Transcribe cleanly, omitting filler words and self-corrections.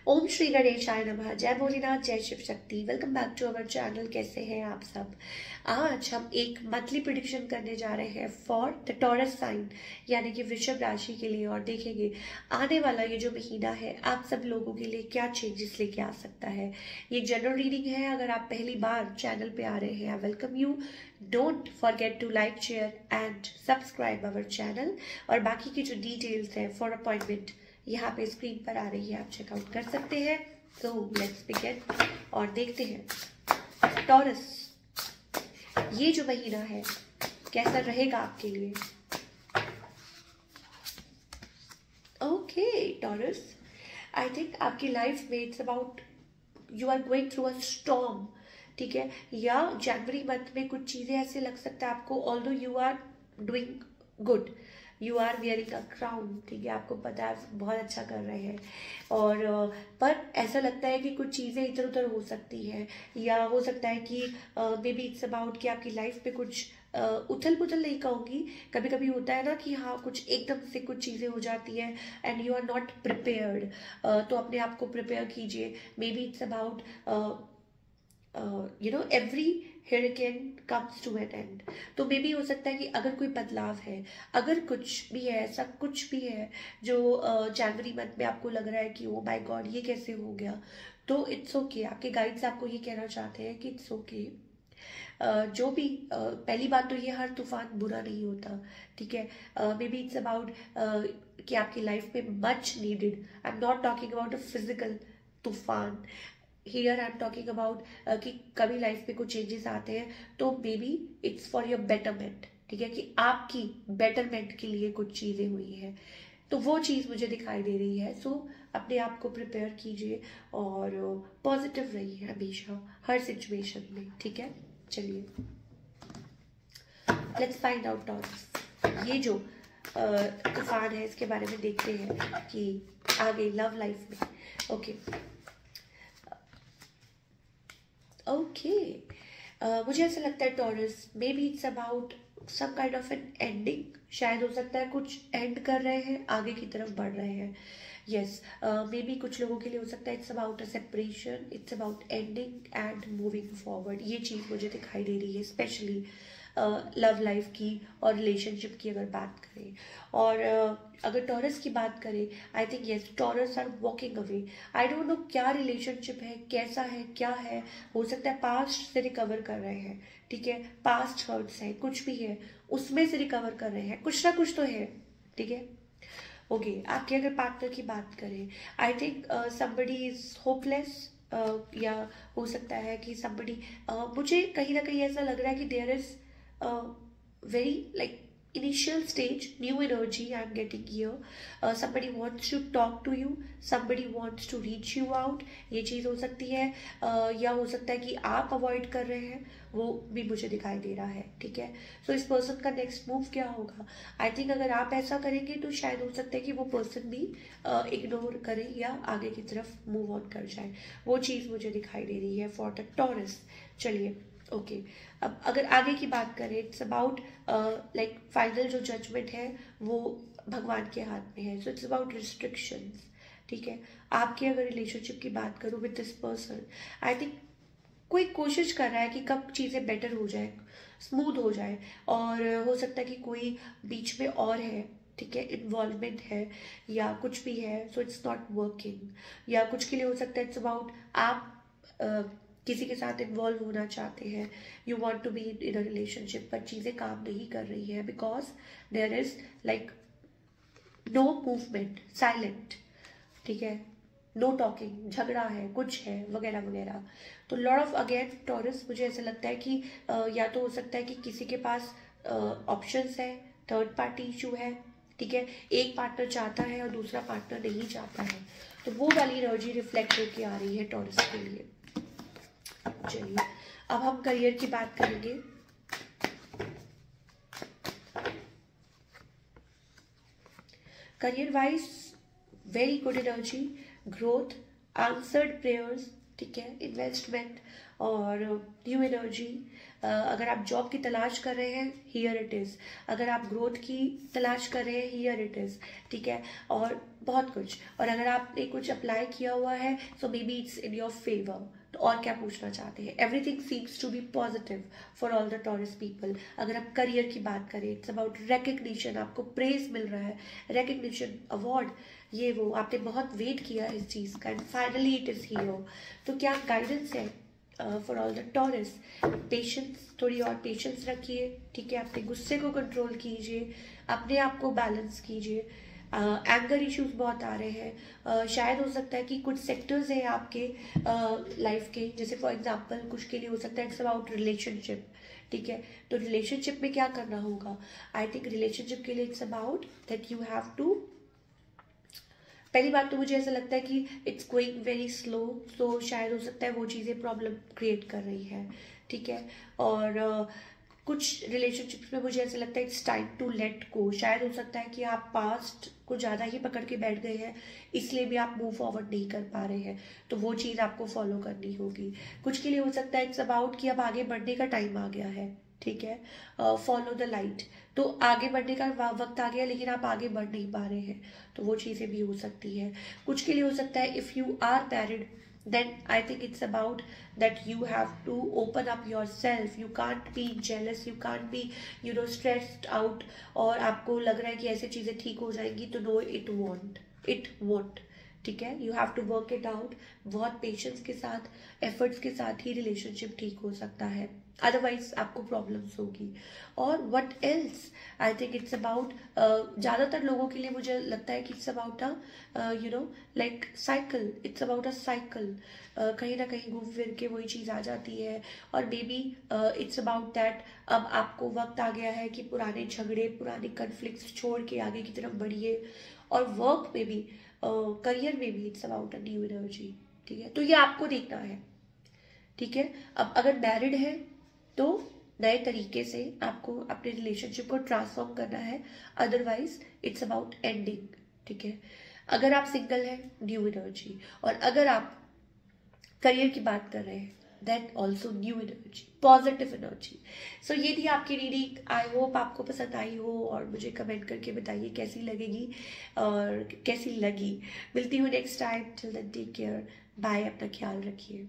ओम श्री गणेशाय नमः। जय भोलेनाथ, जय Shiv Shakti. Welcome back to our channel. कैसे हैं आप सब? आज हम एक मंथली प्रिडिक्शन करने जा रहे हैं फॉर द टॉरस साइन, यानी कि वृषभ राशि के लिए, और देखेंगे आने वाला ये जो महीना है आप सब लोगों के लिए क्या चेंजेस लेके आ सकता है। ये जनरल रीडिंग है। अगर आप पहली बार चैनल पे आ रहे हैं, I welcome you. Don't forget to like, share and subscribe our channel. और बाकी की जो डिटेल्स है फॉर अपॉइंटमेंट यहाँ पे स्क्रीन पर आ रही है, आप चेकआउट कर सकते हैं। तो लेट्स बिगिन और देखते हैं टॉरस ये जो महीना है कैसा रहेगा आपके लिए। ओके टॉरस, आई थिंक आपकी लाइफ में it's about you are going through a storm, ठीक है। या जनवरी मंथ में कुछ चीजें ऐसे लग सकता है आपको, although you are doing good, you are wearing a crown, ठीक है, आपको पता है बहुत अच्छा कर रहे हैं, और पर ऐसा लगता है कि कुछ चीज़ें इधर उधर हो सकती हैं, या हो सकता है कि मे बी इट्स अबाउट कि आपकी लाइफ पे कुछ उथल पुथल नहीं कहूँगी, कभी कभी होता है ना कि हाँ कुछ एकदम से कुछ चीज़ें हो जाती है and you are not prepared. तो अपने आप को प्रिपेयर कीजिए। Maybe it's about every hurricane comes to an end। तो मे बी हो सकता है कि अगर कोई बदलाव है, अगर कुछ भी है, ऐसा कुछ भी है जो जनवरी मंथ में आपको लग रहा है कि ओ माय गॉड ये कैसे हो गया, तो इट्स ओके। आपके गाइड्स आपको ये कहना चाहते हैं कि इट्स ओके। जो भी पहली बात तो ये हर तूफान बुरा नहीं होता, ठीक है। मे बी इट्स अबाउट कि आपकी लाइफ में much needed, I am not talking about a physical तूफान, here I am talking about कि कभी लाइफ में कुछ चेंजेस आते हैं तो maybe it's for your betterment, ठीक है, कि आपकी बेटरमेंट के लिए कुछ चीजें हुई हैं, तो वो चीज मुझे दिखाई दे रही है। सो अपने आप को प्रिपेयर कीजिए और पॉजिटिव रहिए हमेशा हर सिचुएशन में, ठीक है। चलिए लेट्स फाइंड आउट टॉरस ये जो तूफान है इसके बारे में देखते हैं कि आगे लव लाइफ में। ओके ओके, मुझे ऐसा लगता है Taurus maybe it's about some kind of an ending. शायद हो सकता है कुछ एंड कर रहे हैं, आगे की तरफ बढ़ रहे हैं। यस, मे बी कुछ लोगों के लिए हो सकता है it's about a separation, it's about ending and moving forward. ये चीज़ मुझे दिखाई दे रही है, स्पेशली लव लाइफ की और रिलेशनशिप की अगर बात करें। और अगर टॉरस की बात करें, I think yes Taurus are walking away. I don't know क्या रिलेशनशिप है, कैसा है, क्या है। हो सकता है पास्ट से रिकवर कर रहे हैं, ठीक है, पास्ट हर्ट्स है, कुछ भी है उसमें से रिकवर कर रहे हैं, कुछ ना कुछ तो है, ठीक है। ओके, आपके अगर पार्टनर की बात करें, I think somebody is hopeless, या हो सकता है कि समबडी मुझे कहीं ना कहीं ऐसा लग रहा है कि there is very like initial stage new energy I'm getting here। somebody wants to talk to you, somebody wants to reach you out, ये चीज हो सकती है। या हो सकता है कि आप अवॉइड कर रहे हैं, वो भी मुझे दिखाई दे रहा है, ठीक है। सो इस पर्सन का नेक्स्ट मूव क्या होगा? आई थिंक अगर आप ऐसा करेंगे तो शायद हो सकता है कि वो पर्सन भी इग्नोर करे या आगे की तरफ मूव ऑन कर जाए, वो चीज मुझे दिखाई दे रही है फॉर द टॉरस। चलिए ओके, अब अगर आगे की बात करें, इट्स अबाउट लाइक फाइनल जो जजमेंट है वो भगवान के हाथ में है। सो इट्स अबाउट रिस्ट्रिक्शंस, ठीक है। आपके अगर रिलेशनशिप की बात करूँ with this person, I think कोई कोशिश कर रहा है कि कब चीज़ें बेटर हो जाए, स्मूथ हो जाए, और हो सकता है कि कोई बीच में और है, ठीक है, इन्वॉल्वमेंट है या कुछ भी है। सो इट्स नॉट वर्किंग, या कुछ के लिए हो सकता है इट्स अबाउट आप किसी के साथ इन्वॉल्व होना चाहते हैं, you want to be in a relationship, पर चीज़ें काम नहीं कर रही है because there is like no movement, silent, ठीक है, नो टॉकिंग, झगड़ा है, कुछ है वगैरह वगैरह। तो लॉर्ड ऑफ अगेन टॉरस मुझे ऐसा लगता है कि या तो हो सकता है कि किसी के पास ऑप्शंस है, थर्ड पार्टी इशू है, ठीक है, एक पार्टनर चाहता है और दूसरा पार्टनर नहीं चाहता है, तो वो वाली एनर्जी रिफ्लेक्ट होकर आ रही है टॉरस के लिए। चलिए अब हम करियर की बात करेंगे। Career wise very good energy, growth, answered prayers, ठीक है, इन्वेस्टमेंट और न्यू एनर्जी। अगर आप जॉब की तलाश कर रहे हैं, हियर इट इज़। अगर आप ग्रोथ की तलाश कर रहे हैं, हियर इट इज़, ठीक है, और बहुत कुछ। और अगर आपने कुछ अप्लाई किया हुआ है, so maybe it's in your favour. तो और क्या पूछना चाहते हैं? Everything seems to be positive for all the Taurus people. अगर आप करियर की बात करें, इट्स अबाउट रिकग्निशन, आपको प्रेज मिल रहा है, रिकग्निशन, अवार्ड, ये वो, आपने बहुत वेट किया इस चीज़ का and finally it is here. तो क्या गाइडेंस है for all the taurus? Patience, थोड़ी और पेशेंस रखिए, ठीक है, अपने गुस्से को कंट्रोल कीजिए, अपने आप को बैलेंस कीजिए। एंगर इश्यूज बहुत आ रहे हैं। शायद हो सकता है कि कुछ सेक्टर्स हैं आपके लाइफ के, जैसे फॉर एग्जांपल कुछ के लिए हो सकता है इट्स अबाउट रिलेशनशिप, ठीक है। तो रिलेशनशिप में क्या करना होगा? आई थिंक रिलेशनशिप के लिए it's about that you have to, पहली बात तो मुझे ऐसा लगता है कि इट्स गोइंग वेरी स्लो, तो शायद हो सकता है वो चीज़ें प्रॉब्लम क्रिएट कर रही है, ठीक है। और कुछ रिलेशनशिप्स में मुझे ऐसा लगता है it's time to let go. शायद हो सकता है कि आप पास्ट को ज़्यादा ही पकड़ के बैठ गए हैं, इसलिए भी आप मूव फॉरवर्ड नहीं कर पा रहे हैं, तो वो चीज़ आपको फॉलो करनी होगी। कुछ के लिए हो सकता है इट्स अबाउट कि अब आगे बढ़ने का टाइम आ गया है, ठीक है, फॉलो द लाइट। तो आगे बढ़ने का वक्त आ गया, लेकिन आप आगे बढ़ नहीं पा रहे हैं, तो वो चीज़ें भी हो सकती है। कुछ के लिए हो सकता है if you are married, then I think it's about that you have to open up yourself. You can't be jealous, you can't be stressed out, और आपको लग रहा है कि ऐसे चीज़ें ठीक हो जाएंगी, तो no, it won't, ठीक है। You have to work it out, बहुत पेशेंस के साथ, एफर्ट्स के साथ ही रिलेशनशिप ठीक हो सकता है, अदरवाइज आपको प्रॉब्लम्स होगी। और what else, I think it's about, ज़्यादातर लोगों के लिए मुझे लगता है कि it's about like cycle, it's about a cycle. कहीं ना कहीं घूम फिर के वही चीज़ आ जाती है, और may be it's about that अब आपको वक्त आ गया है कि पुराने झगड़े, पुराने कन्फ्लिक्ट्स छोड़ के आगे की तरफ बढ़िए। और वर्क में भी, करियर में भी it's about a new energy, ठीक है। तो ये आपको देखना है, ठीक है। अब अगर मैरिड है तो नए तरीके से आपको अपने रिलेशनशिप को ट्रांसफॉर्म करना है, अदरवाइज इट्स अबाउट एंडिंग, ठीक है। अगर आप सिंगल है, न्यू एनर्जी। और अगर आप करियर की बात कर रहे हैं, that also new energy, positive energy. So ये थी आपकी रीडिंग। आई होप आपको पसंद आई हो, और मुझे कमेंट करके बताइए कैसी लगेगी और कैसी लगी। मिलती हूँ next time, till then take care, bye, अपना ख्याल रखिए।